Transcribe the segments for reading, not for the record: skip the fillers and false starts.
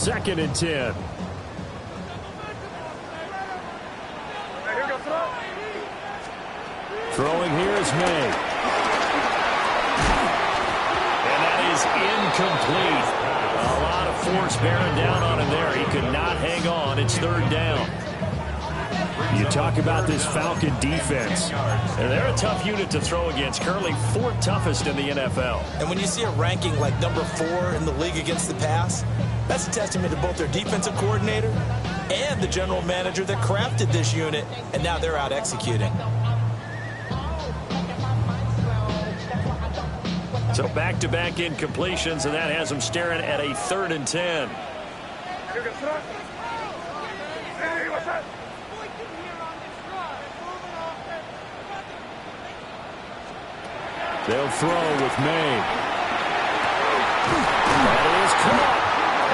2nd and 10. Throwing here is May. And that is incomplete. A lot of force bearing down on him there. He could not hang on. It's 3rd down. You talk about this Falcon defense. And they're a tough unit to throw against. Currently 4th toughest in the NFL. And when you see a ranking like number 4 in the league against the pass, that's a testament to both their defensive coordinator and the general manager that crafted this unit, and now they're out executing. So back-to-back incompletions, and that has them staring at a 3rd and 10. They'll throw with May. That is caught.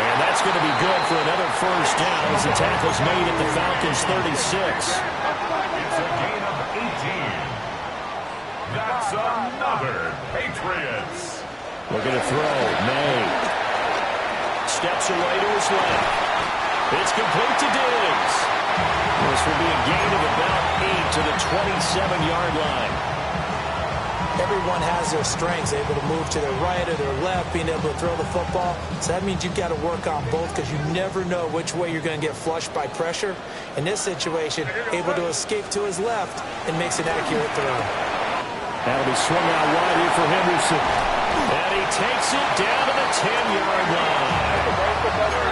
And that's going to be good for another 1st down as the tackle's made at the Falcons' 36. It's a gain of 18. That's another Patriots. Looking to throw. May. Steps away to his left. It's complete to Diggs. This will be a gain of about 8 to the 27-yard line. Everyone has their strengths, able to move to their right or their left, being able to throw the football. So that means you've got to work on both because you never know which way you're going to get flushed by pressure. In this situation, able to escape to his left and makes an accurate throw. That'll be swung out wide here for Henderson. And he takes it down to the 10-yard line.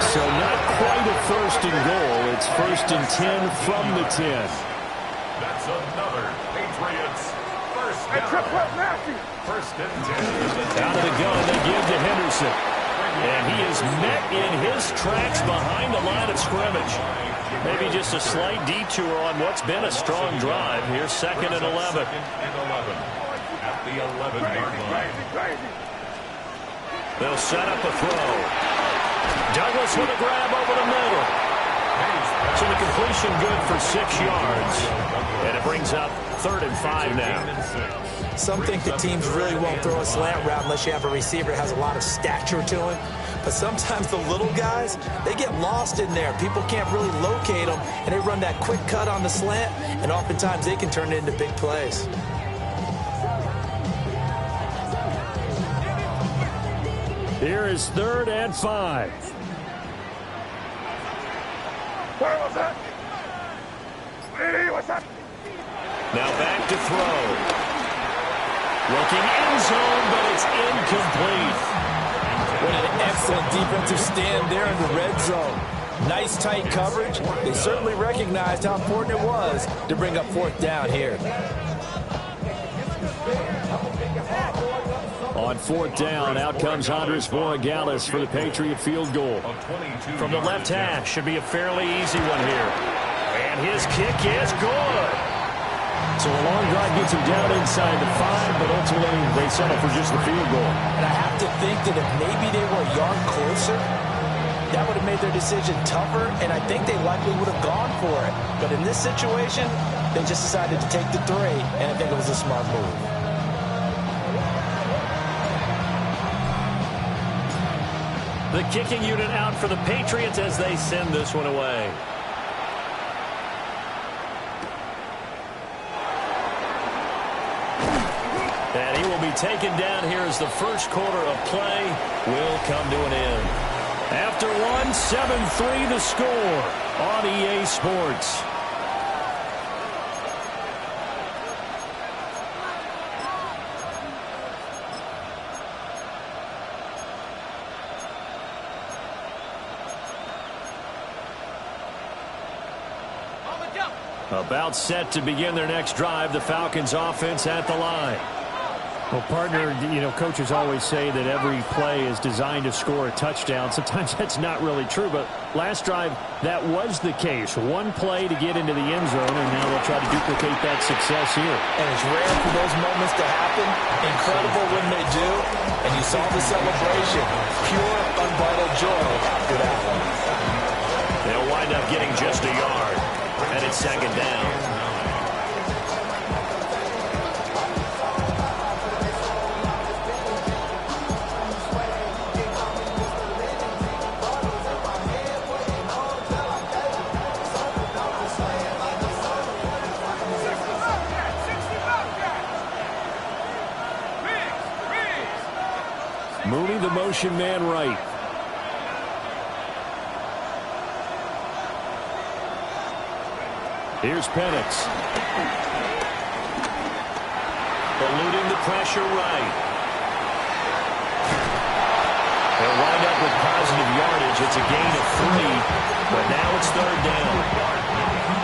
So not quite a 1st and goal. It's 1st and 10 from the 10. That's another Patriots. 1st and 10. Out of the gun, they give to Henderson. And he is met in his tracks behind the line of scrimmage. Maybe just a slight detour on what's been a strong drive. Here's 2nd and 11. At the 11-yard line. They'll set up a throw. Douglas with a grab over the middle. So the completion good for 6 yards. And it brings up 3rd and 5 now. Some think the teams really won't throw a slant route unless you have a receiver that has a lot of stature to him. But sometimes the little guys, they get lost in there. People can't really locate them, and they run that quick cut on the slant, and oftentimes they can turn it into big plays. Here is 3rd and 5. Where was that? Hey, what's that? Now back to throw. Looking end zone, but it's incomplete. What an excellent defensive stand there in the red zone. Nice tight coverage. They certainly recognized how important it was to bring up 4th down here. On 4th down, out comes Andres Borregales for the Patriot field goal. From the left hash, should be a fairly easy one here. And his kick is good. So a long drive gets him down inside the 5, but ultimately they settle for just the field goal. And I have to think that if maybe they were a yard closer, that would have made their decision tougher, and I think they likely would have gone for it. But in this situation, they just decided to take the 3, and I think it was a smart move. The kicking unit out for the Patriots as they send this one away. And he will be taken down here as the first quarter of play will come to an end. After one, 7-3 the score on EA Sports. About set to begin their next drive, the Falcons offense at the line. Well, partner, you know, coaches always say that every play is designed to score a touchdown. Sometimes that's not really true, but last drive, that was the case. One play to get into the end zone, and now they'll try to duplicate that success here. And it's rare for those moments to happen. Incredible when they do. And you saw the celebration. Pure, unbridled joy after that one. They'll wind up getting just a yard. And it's 2nd down. Mooney, the motion man right. Here's Penix. Eluding the pressure right. They'll wind up with positive yardage. It's a gain of 3, but now it's third down.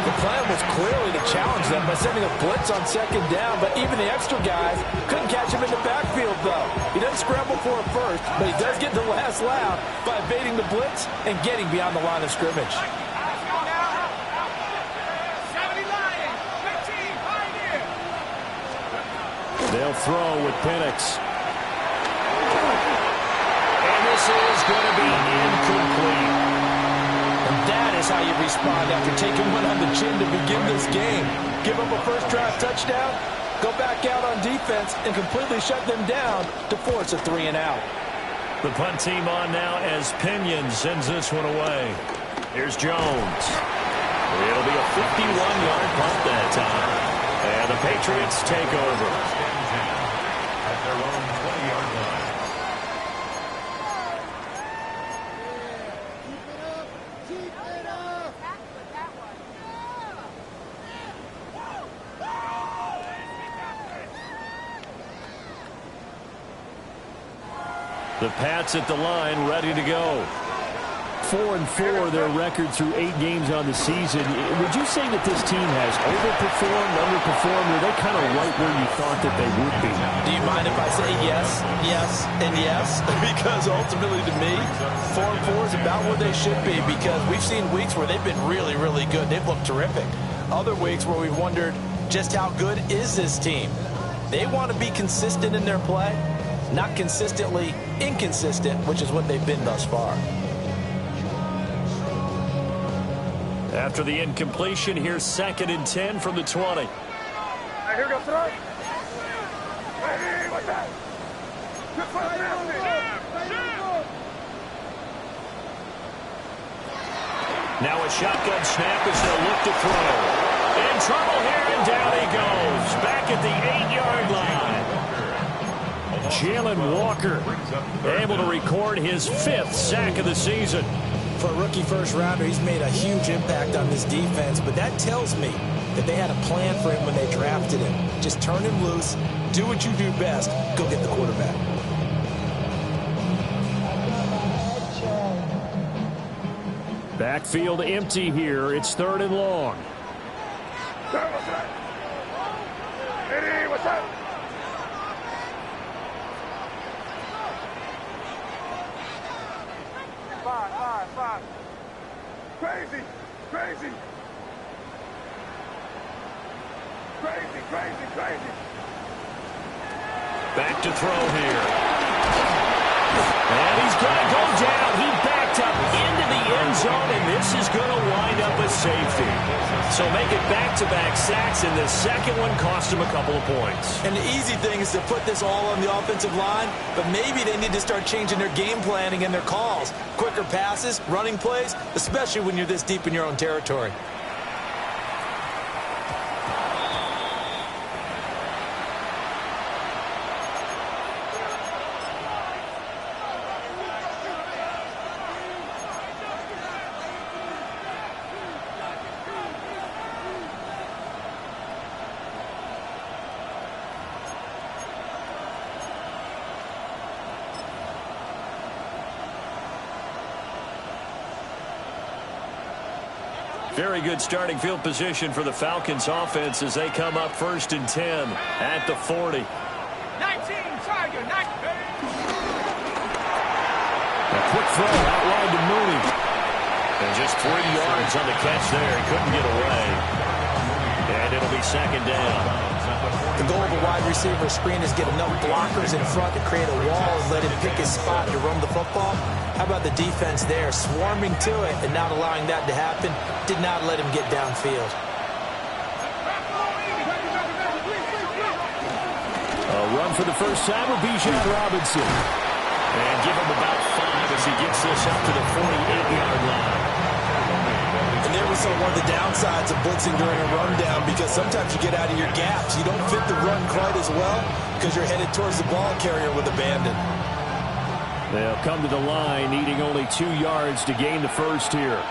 The plan was clearly to challenge them by sending a blitz on second down, but even the extra guys couldn't catch him in the backfield, though. He doesn't scramble for it first, but he does get the last laugh by evading the blitz and getting beyond the line of scrimmage. They'll throw with Penix. And this is going to be incomplete. And that is how you respond after taking one on the chin to begin this game. Give up a first drive touchdown, go back out on defense, and completely shut them down to force a 3 and out. The punt team on now as Pinion sends this one away. Here's Jones. It'll be a 51-yard punt that time. And the Patriots take over. At their own 20-yard line. The Pats at the line, ready to go. 4-4, their record through 8 games on the season. Would you say that this team has overperformed, underperformed, or are they kind of right where you thought that they would be? Do you mind if I say yes, yes, and yes? Because ultimately to me, 4-4 is about where they should be, because we've seen weeks where they've been really, really good. They've looked terrific. Other weeks where we've wondered just how good is this team. They want to be consistent in their play, not consistently inconsistent, which is what they've been thus far. After the incompletion, here's 2nd and 10 from the 20. Hey, here we go, throw. Hey, what's that? Good play, Now a shotgun snap as they'll look to throw. In trouble here, and down he goes. Back at the 8-yard line. Jalen Walker able to record his 5th sack of the season. For a rookie first-rounder, he's made a huge impact on this defense, but that tells me that they had a plan for him when they drafted him. Just turn him loose, do what you do best, go get the quarterback. Backfield empty here. It's 3rd and long. What's that? Eddie, what's that? Five. Crazy. Back to throw here. And he's going to go down. He backed up into the end zone, and this is going to wind up a safety. So make it back-to-back sacks, and the second one cost him a couple of points. And the easy thing is to put this all on the offensive line, but maybe they need to start changing their game planning and their calls. Quicker passes, running plays, especially when you're this deep in your own territory. Very good starting field position for the Falcons offense as they come up 1st and 10 at the 40. 19, Tiger, 19. A quick throw out wide to Mooney. And just 3 yards on the catch there. He couldn't get away. And it'll be 2nd down. The goal of a wide receiver screen is get enough blockers in front to create a wall and let him pick his spot to run the football. How about the defense there, swarming to it and not allowing that to happen? Did not let him get downfield. A run for the first time with Bijan Robinson. And give him about 5 as he gets this up to the 48-yard line. And there was one of the downsides of blitzing during a rundown, because sometimes you get out of your gaps. You don't fit the run quite as well because you're headed towards the ball carrier with abandon. They'll come to the line, needing only 2 yards to gain the first here.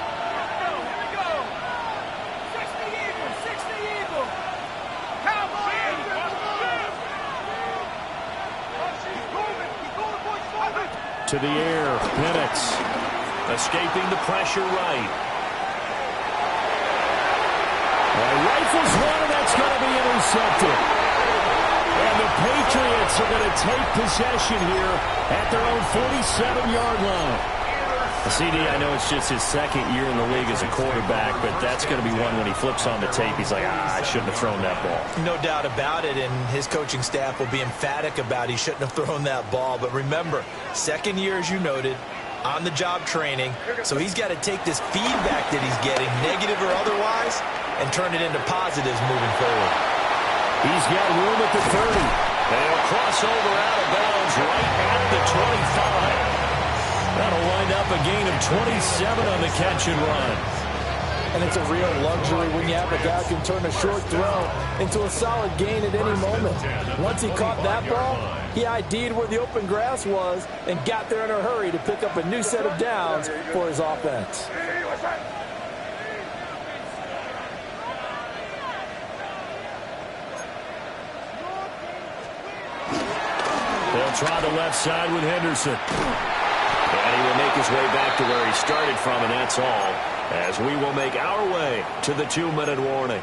To the air, Penix. Escaping the pressure right. Rifles one, and that's going to be intercepted. And the Patriots are going to take possession here at their own 47-yard line. CD, I know it's just his second year in the league as a quarterback, but that's going to be one when he flips on the tape. He's like, I shouldn't have thrown that ball. No doubt about it, and his coaching staff will be emphatic about he shouldn't have thrown that ball. But remember, second year, as you noted, on-the-job training, so he's got to take this feedback that he's getting, negative or otherwise, and turn it into positives moving forward. He's got room at the 30. They'll cross over out of bounds right at the 25. That'll wind up a gain of 27 on the catch and run. And it's a real luxury when you have a guy who can turn a short throw into a solid gain at any moment. Once he caught that ball, he ID'd where the open grass was and got there in a hurry to pick up a new set of downs for his offense. They'll try the left side with Henderson. And he will make his way back to where he started from, and that's all, as we will make our way to the 2-minute warning.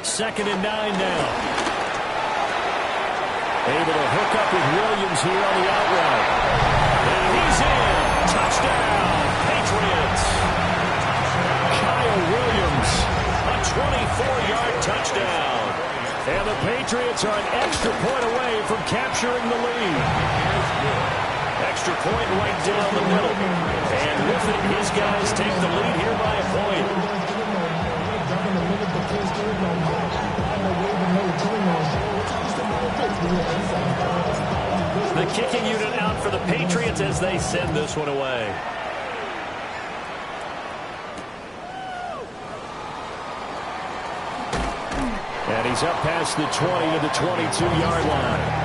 Second and 9 now. Able to hook up with Williams here on the out route. And he's in. Touchdown, Patriots. Kyle Williams, a 24-yard touchdown. And the Patriots are an extra point away from capturing the lead. Extra point right down the middle. And with it, his guys take the lead here by a point. The kicking unit out for the Patriots as they send this one away. And he's up past the 20 to the 22-yard line.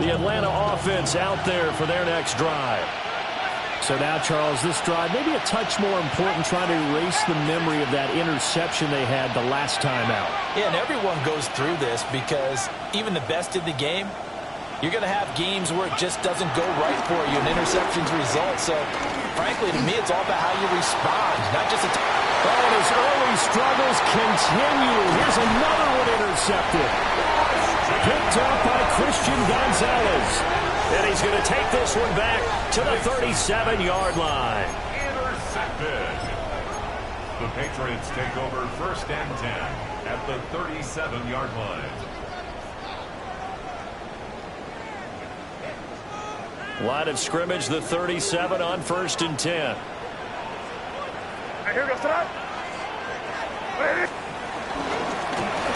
The Atlanta offense out there for their next drive. So now, Charles, this drive maybe a touch more important, trying to erase the memory of that interception they had the last time out. Yeah, and everyone goes through this because even the best in the game, you're going to have games where it just doesn't go right for you, and interceptions result. So, frankly, to me, it's all about how you respond, not just a... And his early struggles continue. Here's another one intercepted. Picked up by Christian Gonzalez. And he's going to take this one back to the 37-yard line. Intercepted. The Patriots take over 1st and 10 at the 37-yard line. Line of scrimmage, the 37 on 1st and 10.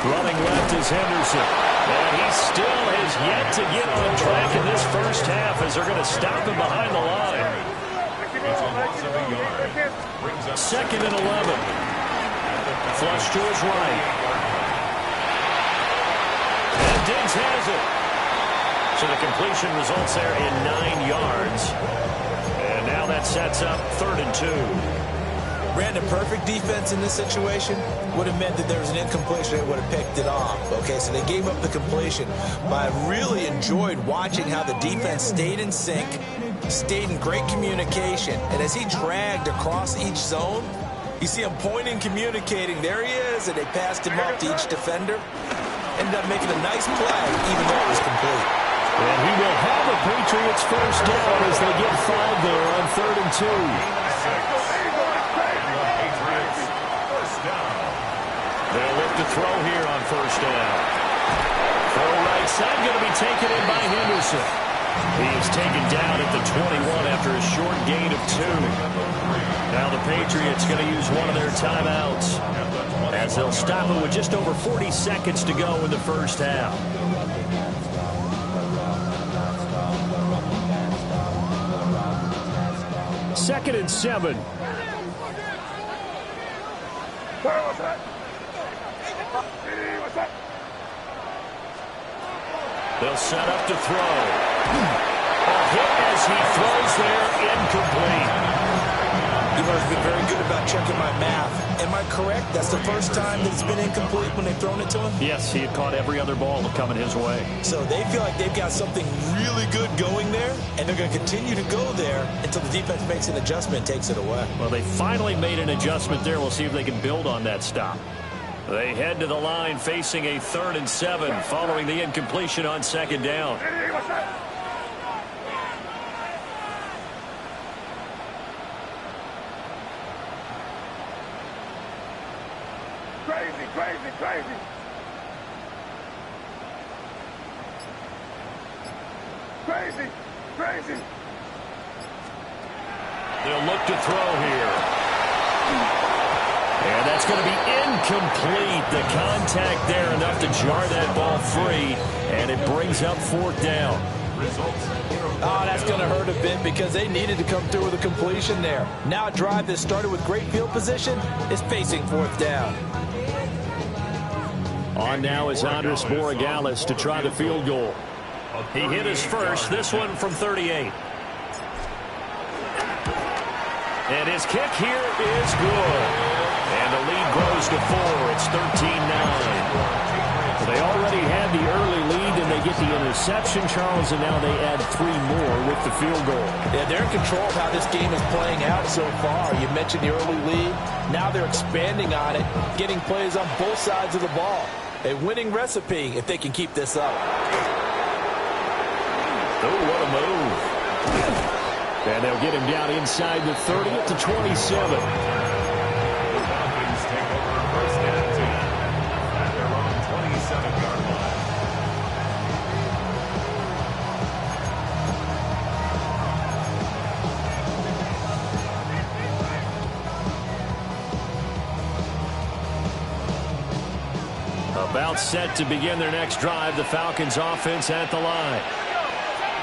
Running left is Henderson. And he still has yet to get on track in this first half as they're going to stop him behind the line. It's a loss of a yard. Brings up 2nd and 11. Flush to his right. And Diggs has it. So the completion results there in 9 yards. And now that sets up 3rd and 2. Brandon, perfect defense in this situation would have meant that there was an incompletion. They would have picked it off. Okay, so they gave up the completion. But I really enjoyed watching how the defense stayed in sync, stayed in great communication. And as he dragged across each zone, You see him pointing, communicating. There he is, and they passed him off to each defender. Ended up making a nice play, even though it was complete. And he will have the Patriots first down as they get 5 there on 3rd and 2. They'll look to throw here on first down. Throw right side, going to be taken in by Henderson. He is taken down at the 21 after a short gain of 2. Now the Patriots going to use one of their timeouts as they'll stop it with just over 40 seconds to go in the first half. Second and 7. They'll set up to throw. A hit as he throws there, incomplete. Eber's been very good about checking my math. Am I correct? That's the first time that it's been incomplete when they've thrown it to him? Yes, he had caught every other ball coming his way. So they feel like they've got something really good going there, and they're going to continue to go there until the defense makes an adjustment and takes it away. Well, they finally made an adjustment there. We'll see if they can build on that stop. They head to the line facing a 3rd and 7 following the incompletion on 2nd down. Crazy. They'll look to throw here. And that's going to be incomplete. The contact there enough to jar that ball free, and it brings up 4th down. Oh, that's going to hurt a bit because they needed to come through with a completion there. Now a drive that started with great field position is facing 4th down. On now is Andres Borregales to try the field goal. He hit his first, this one from 38. And his kick here is good. And the lead grows to 4. It's 13-9. They already had the early lead, and they get the interception, Charles, and now they add 3 more with the field goal. Yeah, they're in control of how this game is playing out so far. You mentioned the early lead. Now they're expanding on it, getting plays on both sides of the ball. A winning recipe if they can keep this up. Oh, what a move. And they'll get him down inside the 30 at the 27. About set to begin their next drive, the Falcons offense at the line.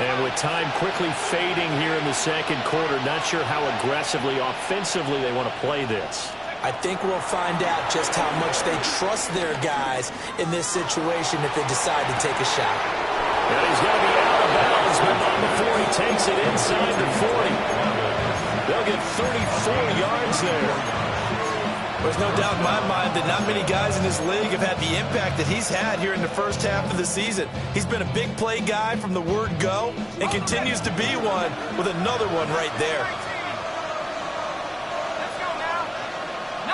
And with time quickly fading here in the 2nd quarter, not sure how aggressively, offensively they want to play this. I think we'll find out just how much they trust their guys in this situation if they decide to take a shot. And he's going to be out of bounds, but not before he takes it inside the 40. They'll get 34 yards there. There's no doubt in my mind that not many guys in this league have had the impact that he's had here in the first half of the season. He's been a big play guy from the word go and continues to be one with another one right there. Let's go now.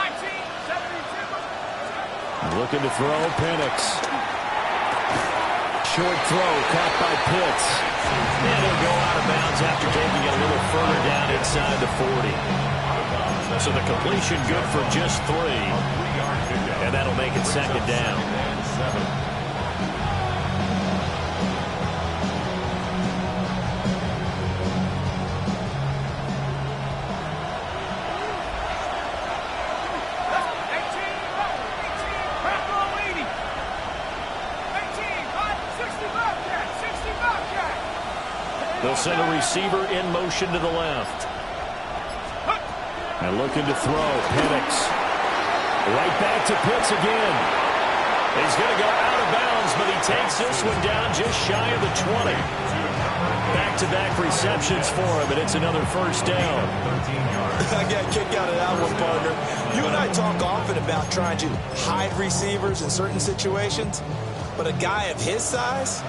1972. Looking to throw, Penix. Short throw caught by Pitts. And he'll go out of bounds after taking it a little further down inside the 40. So the completion good for just 3. And that'll make it 2nd down. They'll send a receiver in motion to the left. And looking to throw, Penix. Right back to Pitts again. He's going to go out of bounds, but he takes this one down just shy of the 20. Back-to-back receptions for him, and it's another first down. I got a kick out of that one, partner. You and I talk often about trying to hide receivers in certain situations, but a guy of his size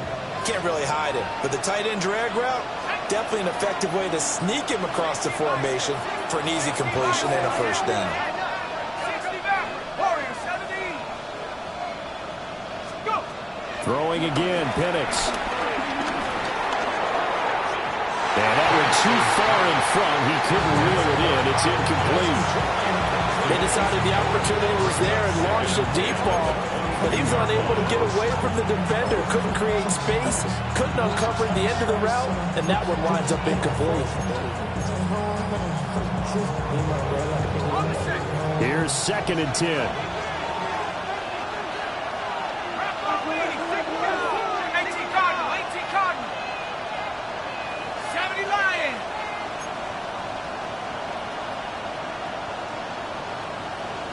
can't really hide him. But the tight end drag route, definitely an effective way to sneak him across the formation for an easy completion and a first down. Throwing again, Penix. And that went too far in front. He couldn't reel it in. It's incomplete. They decided the opportunity was there and launched a deep ball, but he was unable to get away from the defender. Couldn't create space, couldn't uncover the end of the route, and that one winds up incomplete. Here's 2nd and 10.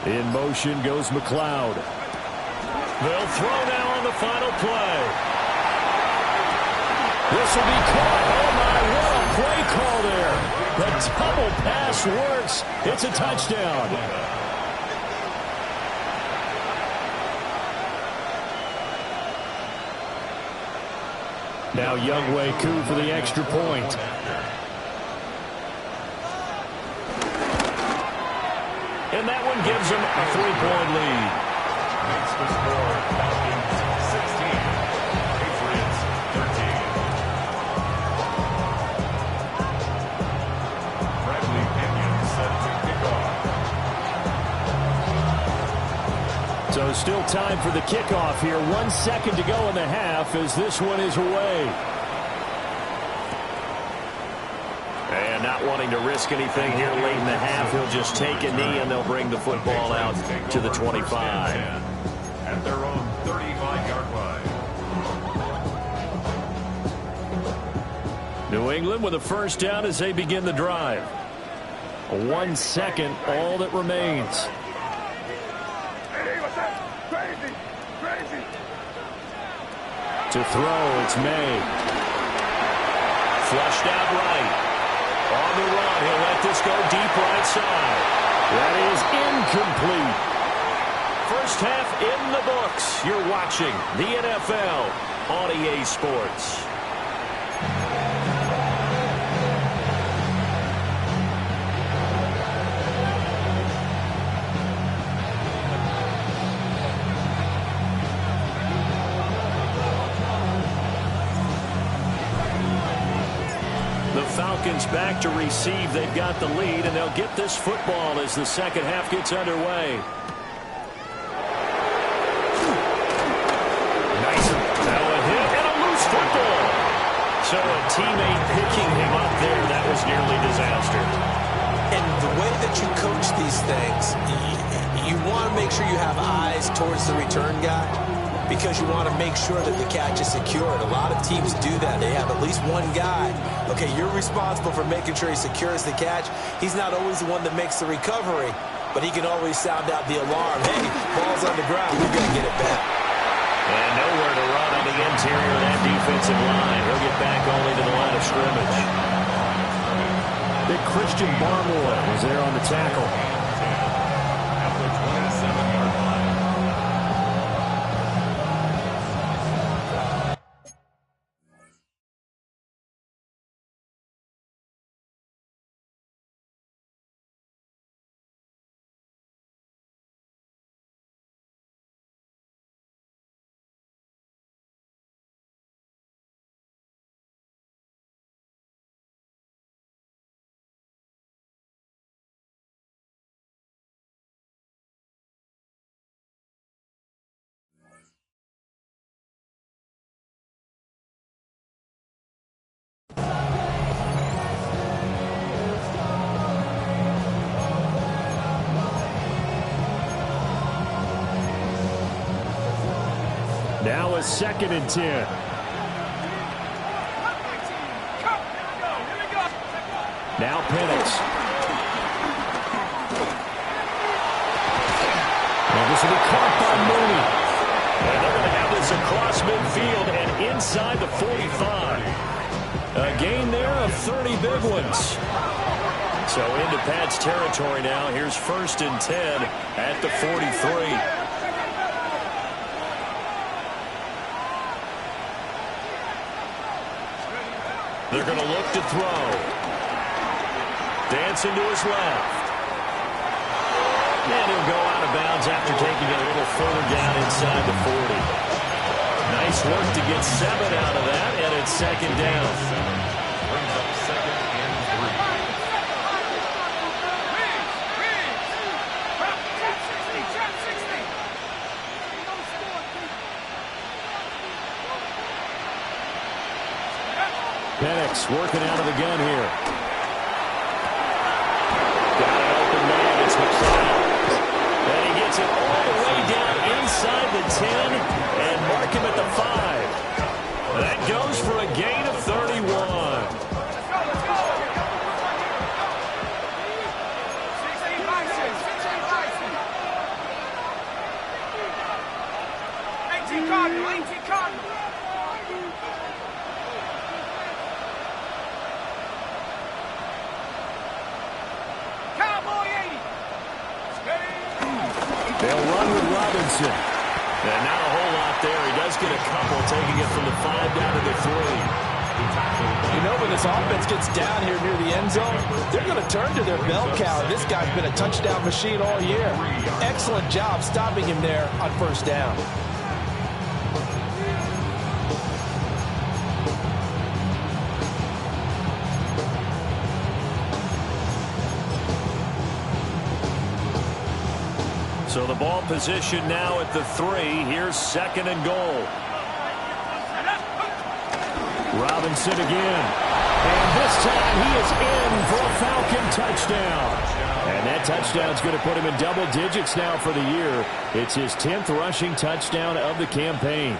In motion goes McLeod. They'll throw now on the final play. This will be caught. Oh, my, what a play call there. The double pass works. It's a touchdown. Now Younghoe Koo for the extra point. And that one gives them a 3-point lead. Makes the score Falcons 16, Patriots 13. Bradley Pinion set to kick off. So still time for the kickoff here. 1 second to go in the half as this one is away. And not wanting to risk anything here late in the half, he'll just take a knee and they'll bring the football out to the 25. At their own 35-yard line. New England with a first down as they begin the drive. 1 second, all that remains. Hey, what's that? Crazy! Crazy! To throw, it's May. Flushed out right. On the run, he'll let this go deep right side. That is incomplete. First half in the books. You're watching the NFL on EA Sports. Falcons back to receive. They've got the lead, and they'll get this football as the second half gets underway. Nice. Now a hit and a loose football. So a teammate picking him up there, that was nearly disaster. And the way that you coach these things, you want to make sure you have eyes towards the return guy, because you want to make sure that the catch is secured. A lot of teams do that. They have at least one guy. Okay, you're responsible for making sure he secures the catch. He's not always the one that makes the recovery, but he can always sound out the alarm. Hey, ball's on the ground. We've got to get it back. And nowhere to run on the interior of that defensive line. He'll get back only to the line of scrimmage. Big Christian Barmore was there on the tackle. At the 27-yard line. Now a 2nd and 10. Now Penix. And this will be caught by Mooney. And they're going to have this across midfield and inside the 45. A gain there of 30 big ones. So into Pat's territory now. Here's 1st and 10 at the 43. They're going to look to throw. Dancing to his left. And he'll go out of bounds after taking it a little further down inside the 40. Nice work to get 7 out of that, and it's second down. Brings up second and 3. Penix working out of the gun here. Got an open man. It's McLeod. And he gets it all the way down inside the 10 and mark him at the 5. That goes for a gain of 31. They'll run with Robinson. And not a whole lot there. He does get a couple, taking it from the 5 down to the 3. You know, when this offense gets down here near the end zone, they're going to turn to their bell cow. This guy's been a touchdown machine all year. Excellent job stopping him there on first down. So the ball position now at the 3. Here's second and goal. Robinson again. And this time he is in for a Falcon touchdown. And that touchdown's going to put him in double digits now for the year. It's his 10th rushing touchdown of the campaign.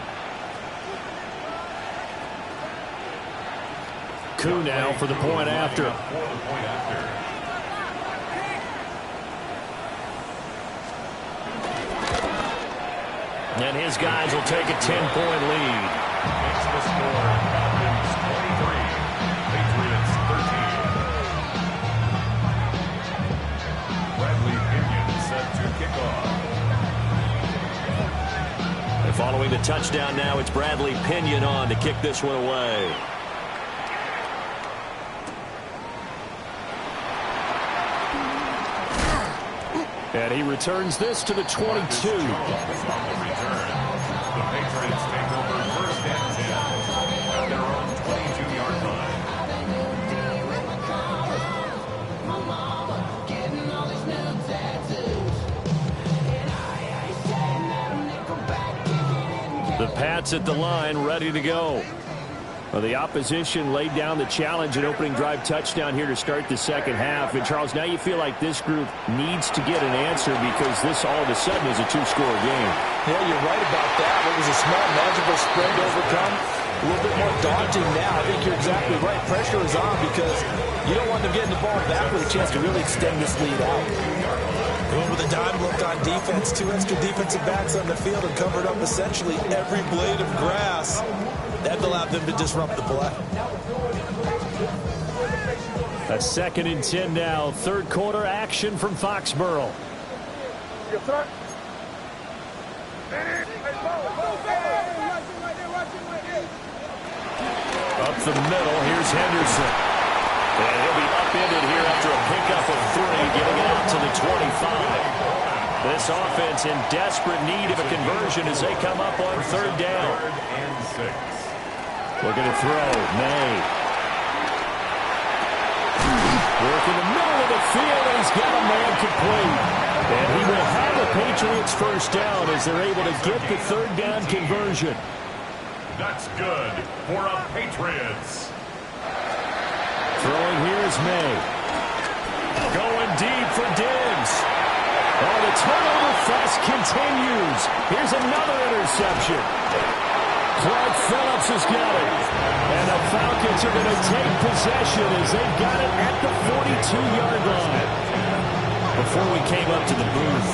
Koo now for the point after. And his guys will take a 10-point lead. It's the score. Falcons 23, Patriots 13. Bradley Pinion set to kick off. And following the touchdown now, it's Bradley Pinion on to kick this one away. And he returns this to the 22. On the return, the Patriots take over first and 10 at their own 22-yard line. The Pats at the line, ready to go. Well, the opposition laid down the challenge and opening drive touchdown here to start the second half. And, Charles, now you feel like this group needs to get an answer because this all of a sudden is a 2-score game. Yeah, you're right about that. It was a small, manageable spread to overcome. A little bit more daunting now. I think you're exactly right. Pressure is on because you don't want them getting the ball back with a chance to really extend this lead out. Going with a dime look on defense. 2 extra defensive backs on the field and covered up essentially every blade of grass. That allowed them to disrupt the play. A second and 10 now. Third quarter action from Foxborough. Up the middle, here's Henderson. And he'll be upended here after a pickup of 3, getting it out to the 25. This offense in desperate need of a conversion as they come up on third down. 3rd and 6. Looking to throw. May. Work in the middle of the field, and he's got a man complete. And he will have the Patriots first down as they're able to get the third down conversion. That's good for a Patriots. Throwing here is May. Going deep for Diggs. Oh, the turnover fest continues. Here's another interception. Clark Phillips has got it. And the Falcons are going to take possession as they've got it at the 42-yard line. Before we came up to the booth,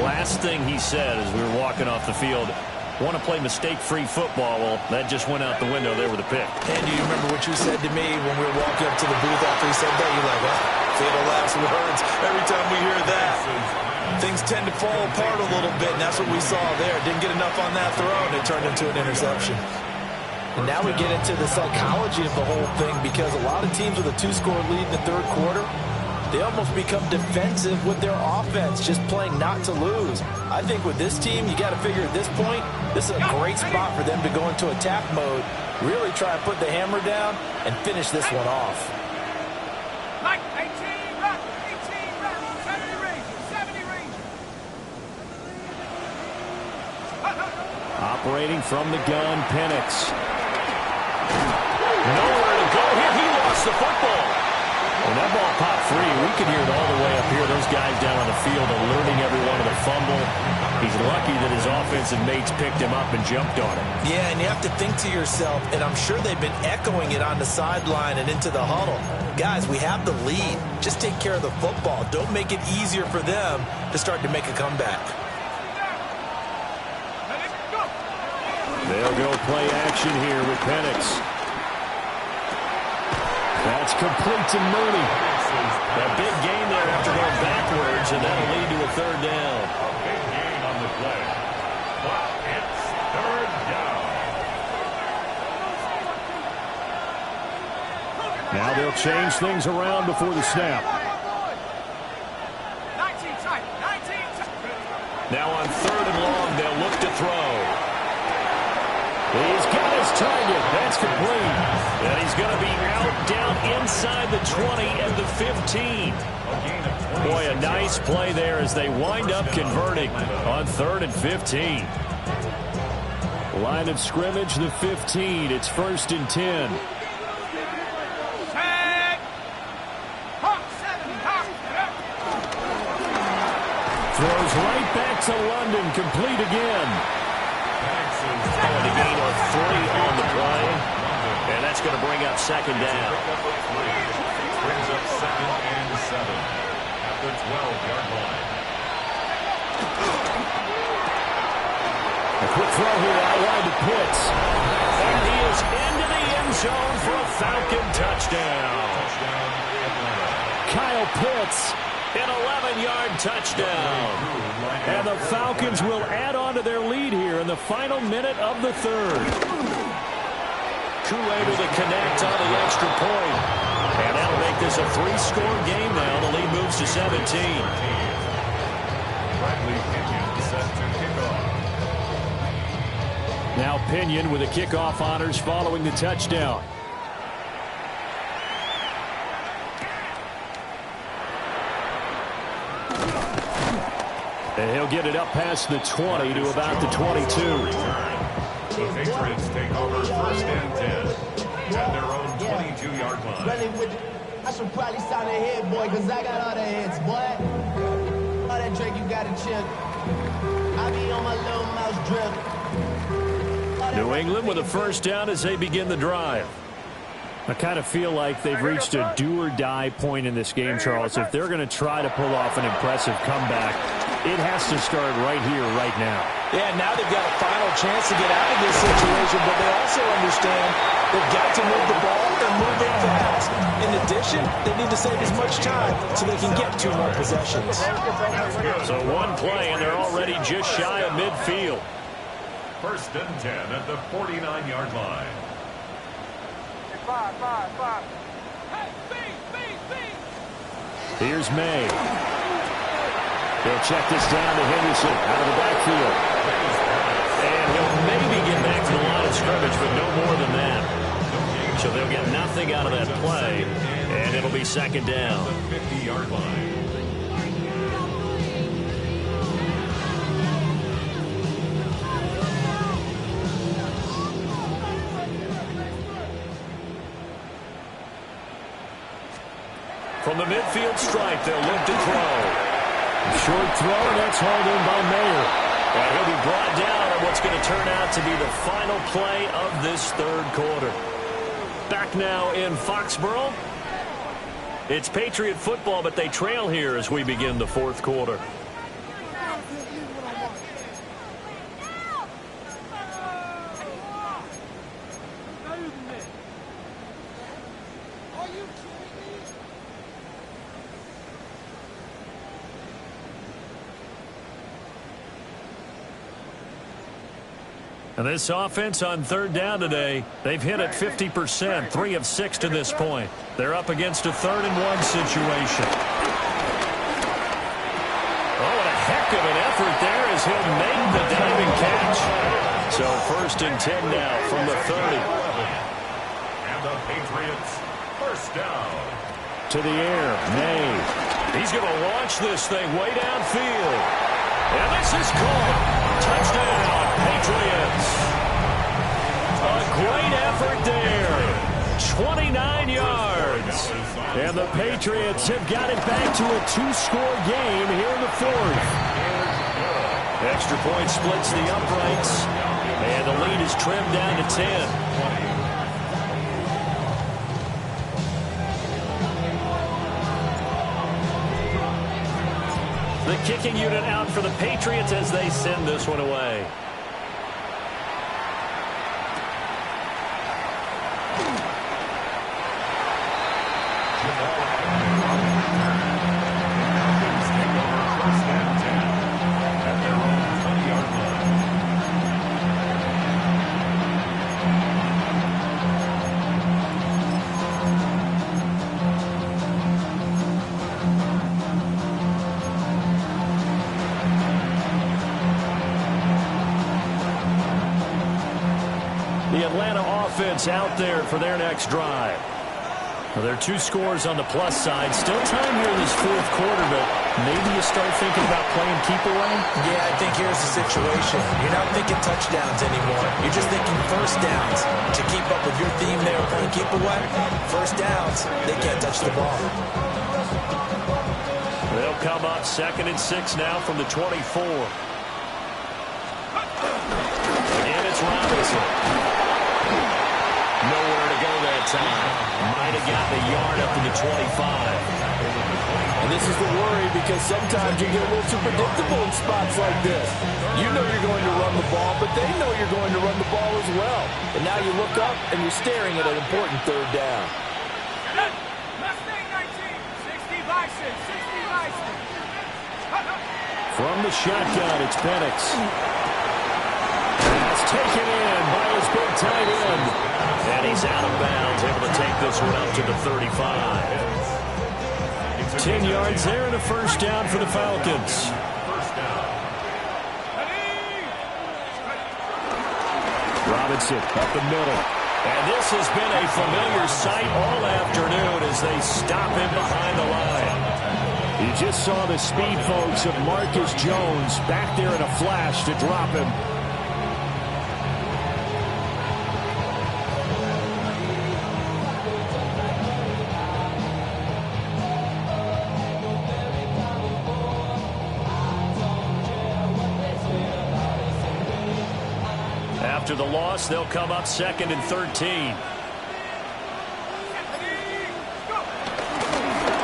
last thing he said as we were walking off the field, want to play mistake-free football. Well, that just went out the window there with a pick. And do you remember what you said to me when we were walking up to the booth after he said that? You're like, fatal last words. Every time we hear that, things tend to fall apart a little bit, and that's what we saw there. Didn't get enough on that throw, and it turned into an interception. And now we get into the psychology of the whole thing because a lot of teams with a 2-score lead in the third quarter, they almost become defensive with their offense, just playing not to lose. I think with this team, you got to figure at this point, this is a great spot for them to go into attack mode, really try and put the hammer down and finish this one off. Operating from the gun, Penix. Nowhere to go here. He lost the football. When that ball popped free, we could hear it all the way up here. Those guys down on the field alerting everyone of the fumble. He's lucky that his offensive mates picked him up and jumped on him. Yeah, and you have to think to yourself, and I'm sure they've been echoing it on the sideline and into the huddle. Guys, we have the lead. Just take care of the football. Don't make it easier for them to start to make a comeback. They'll go play action here with Penix. That's complete to Mooney. A big gain there after going backwards, and that'll lead to a third down. A big gain on the play. But it's third down. Now they'll change things around before the snap. Now on third and long, they'll look to throw. He's got his target. That's complete. And he's going to be out down inside the 20 and the 15. Boy, a nice play there as they wind up converting on third and 15. Line of scrimmage, the 15. It's 1st and 10. Throws right back to London, complete again. Going to gain of 3 on the play. And that's going to bring up second down. Brings up 2nd and 7 at the 12-yard line. A quick throw here out wide to Pitts. And he is into the end zone for a Falcon touchdown. Kyle Pitts, an 11-yard touchdown. and the Falcons will add on to their lead here in the final minute of the third. Koo able to connect on the extra point. And that'll make this a 3-score game now. The lead moves to 17. Bradley Pinion set to kick off. Now Pinion with the kickoff honors following the touchdown. And he'll get it up past the 20 to about the 22. The Patriots take over 1st and 10 at their own 22-yard line. I should probably sign a head, boy, because I got all the heads, boy. All that Drake, you got to chill. I be on my little mouse drip. New England with a first down as they begin the drive. I kind of feel like they've reached a do-or-die point in this game, Charles. If they're going to try to pull off an impressive comeback, it has to start right here, right now. Yeah, now they've got a final chance to get out of this situation, but they also understand they've got to move the ball and move it fast. In addition, they need to save as much time so they can get 2 more possessions. So one play, and they're already just shy of midfield. 1st and 10 at the 49-yard line. 5. Here's May. They'll check this down to Henderson out of the backfield. And he'll maybe get back to the line of scrimmage, but no more than that. So they'll get nothing out of that play, and it'll be 2nd down. The 50-yard line. From the midfield stripe, they'll look to throw. Short throw, and that's hauled in by Mayer. And he'll be brought down on what's going to turn out to be the final play of this third quarter. Back now in Foxborough. It's Patriot football, but they trail here as we begin the 4th quarter. And this offense on 3rd down today, they've hit it 50%, 3 of 6 to this point. They're up against a 3rd and 1 situation. of an effort there as he'll make the diving catch. So 1st and 10 now from the 30. And the Patriots first down. To the air, May. He's going to launch this thing way downfield. And this is caught. Touchdown, Patriots. A great effort there. 29 yards. And the Patriots have got it back to a 2-score game here in the 4th. Extra point splits the uprights. And the lead is trimmed down to 10. The kicking unit out for the Patriots as they send this one away. Out there for their next drive. Well, there are 2 scores on the plus side. Still time here in this 4th quarter, but maybe you start thinking about playing keep away? Yeah, I think here's the situation. You're not thinking touchdowns anymore. You're just thinking first downs. To keep up with your theme there, playing keep away, first downs, they can't touch the ball. They'll come up 2nd and 6 now from the 24. Again, it's Robinson. Nowhere to go that time. Might have got the yard up to the 25. And this is the worry because sometimes you get a little too predictable in spots like this. You know you're going to run the ball, but they know you're going to run the ball as well. And now you look up and you're staring at an important 3rd down. From the shotgun, it's Penix. That's taken in by his big tight end. And he's out of bounds, able to take this one up to the 35. 10 yards there and a first down for the Falcons. Robinson up the middle. And this has been a familiar sight all afternoon as they stop him behind the line. You just saw the speed, folks, of Marcus Jones back there in a flash to drop him. After the loss, they'll come up 2nd and 13.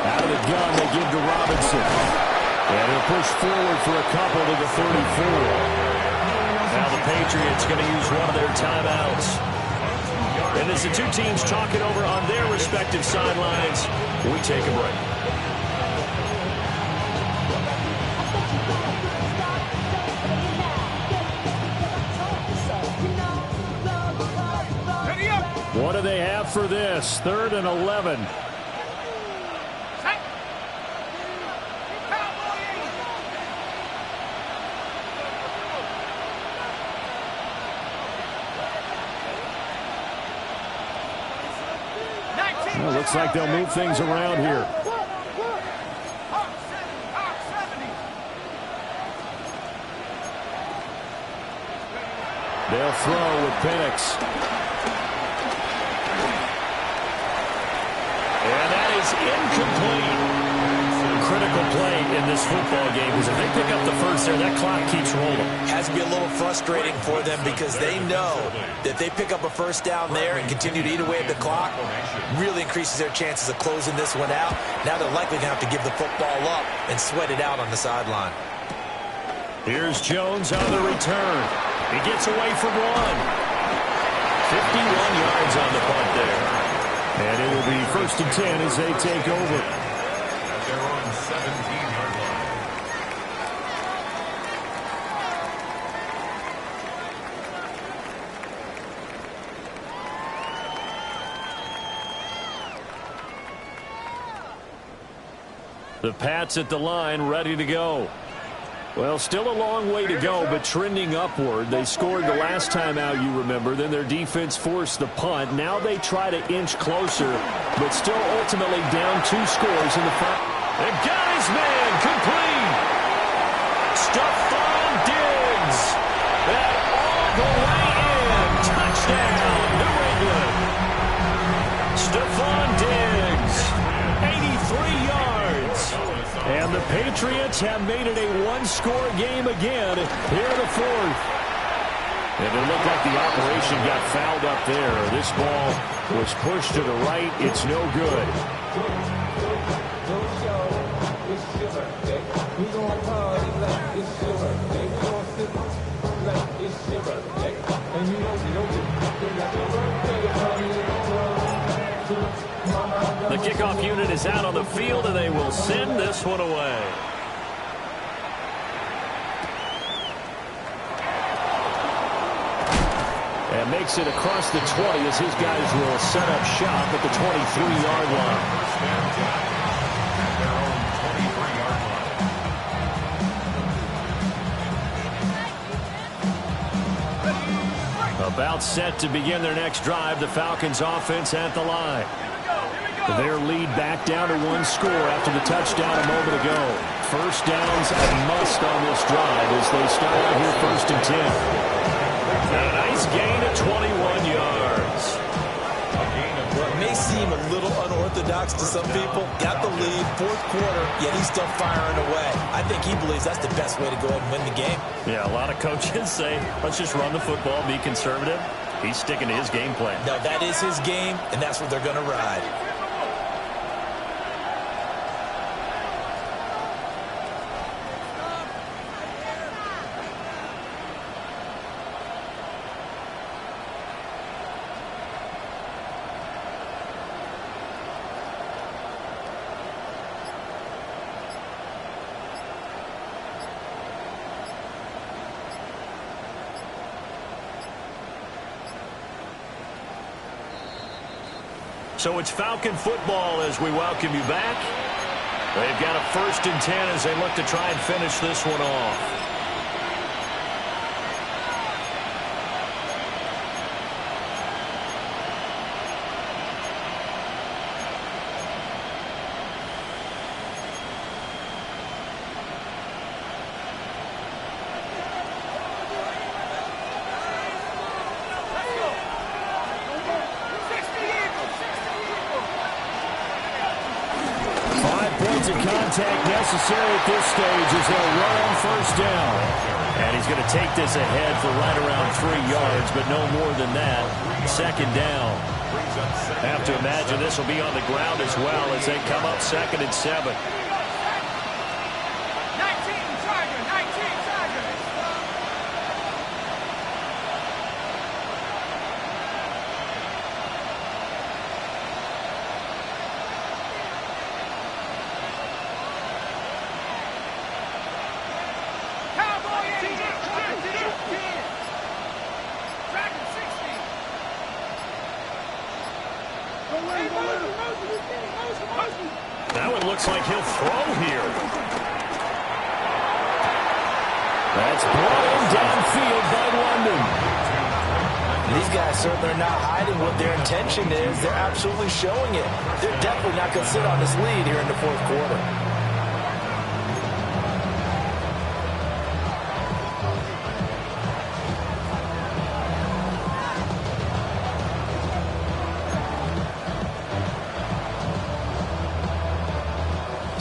Out of the gun, they give to Robinson. And he'll push forward for a couple to the 34. Now the Patriots going to use one of their timeouts. And as the 2 teams talk it over on their respective sidelines, we take a break. What do they have for this? 3rd and 11. Well, looks like they'll move things around here. They'll throw with Penix. Incomplete. Critical play in this football game because if they pick up the first there, that clock keeps rolling. Has to be a little frustrating for them because they know that if they pick up a first down there and continue to eat away at the clock, really increases their chances of closing this one out. Now they're likely going to have to give the football up and sweat it out on the sideline. Here's Jones on the return. He gets away from one. 51 yards on the punt there. And it will be 1st and 10 as they take over. At their own 17-yard line. The Pats at the line, ready to go. Well, still a long way to go, but trending upward. They scored the last time out, you remember. Then their defense forced the punt. Now they try to inch closer, but still ultimately down 2 scores in the final. And got his man complete. Stephon Diggs. That all the way in. Touchdown, New England. Stephon Diggs, 83 yards. And the Patriots have made it a 1-score game again here in the 4th. And it looked like the operation got fouled up there. This ball was pushed to the right. It's no good. The kickoff unit is out on the field, and they will send this one away. And makes it across the 20 as his guys will set up shop at the 23-yard line. About set to begin their next drive, the Falcons offense at the line. Their lead back down to 1 score after the touchdown a moment ago. First down's a must on this drive as they start out here 1st and 10. A nice gain of 21 yards. Well, it may seem a little unorthodox to some people. Got the lead, 4th quarter, yet he's still firing away. I think he believes that's the best way to go ahead and win the game. Yeah, a lot of coaches say, let's just run the football, be conservative. He's sticking to his game plan. No, that is his game, and that's what they're going to ride. So it's Falcon football as we welcome you back. They've got a 1st and 10 as they look to try and finish this one off. Contact necessary at this stage as they'll run on 1st down. And he's going to take this ahead for right around 3 yards, but no more than that. 2nd down. Have to imagine this will be on the ground as well as they come up 2nd and 7. 19 Tiger, 19 Tiger. That one looks like he'll throw here. That's brought in downfield by London. These guys certainly are not hiding what their intention is. They're absolutely showing it. They're definitely not going to sit on this lead here in the 4th quarter.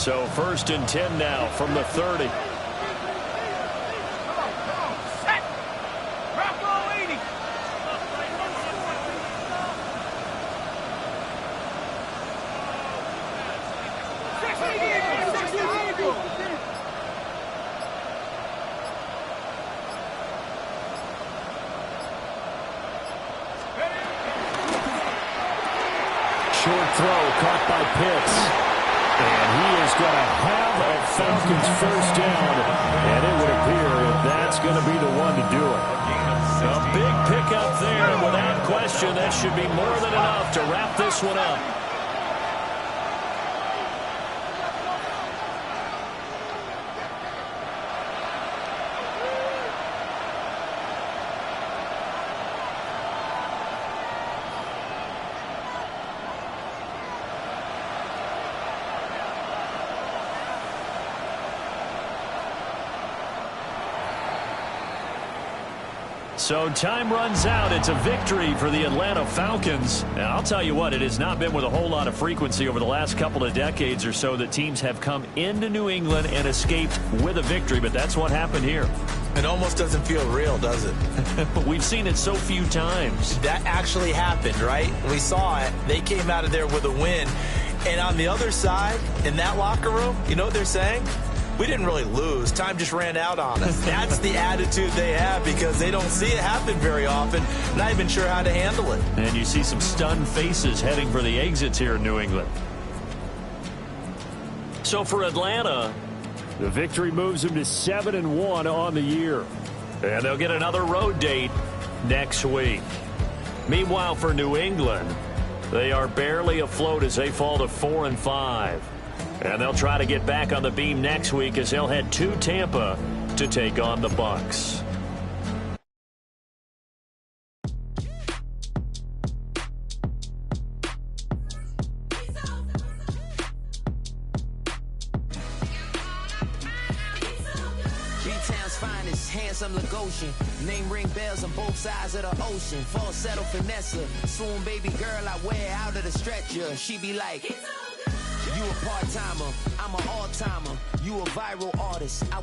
So 1st and 10 now from the 30. Set. Drop ball 80. Short throw caught by Pitts. And he is going to have a Falcons 1st down. And it would appear that that's going to be the one to do it. A big pickup there. Without question, that should be more than enough to wrap this one up. So time runs out. It's a victory for the Atlanta Falcons. And I'll tell you what, it has not been with a whole lot of frequency over the last couple of decades or so that teams have come into New England and escaped with a victory. But that's what happened here. It almost doesn't feel real, does it? We've seen it so few times. That actually happened, right? We saw it. They came out of there with a win. And on the other side, in that locker room, you know what they're saying? We didn't really lose. Time just ran out on us. That's the attitude they have because they don't see it happen very often. Not even sure how to handle it. And you see some stunned faces heading for the exits here in New England. So for Atlanta, the victory moves them to 7-1 on the year. And they'll get another road date next week. Meanwhile, for New England, they are barely afloat as they fall to 4-5. And they'll try to get back on the beam next week as they'll head to Tampa to take on the Bucs. Handsome Lagosian, name ring bells on both sides of the ocean. Falsetto finesse, swoon baby girl I wear out of the stretcher. She be like, you a part-timer, I'm an all-timer. You a viral artist, I will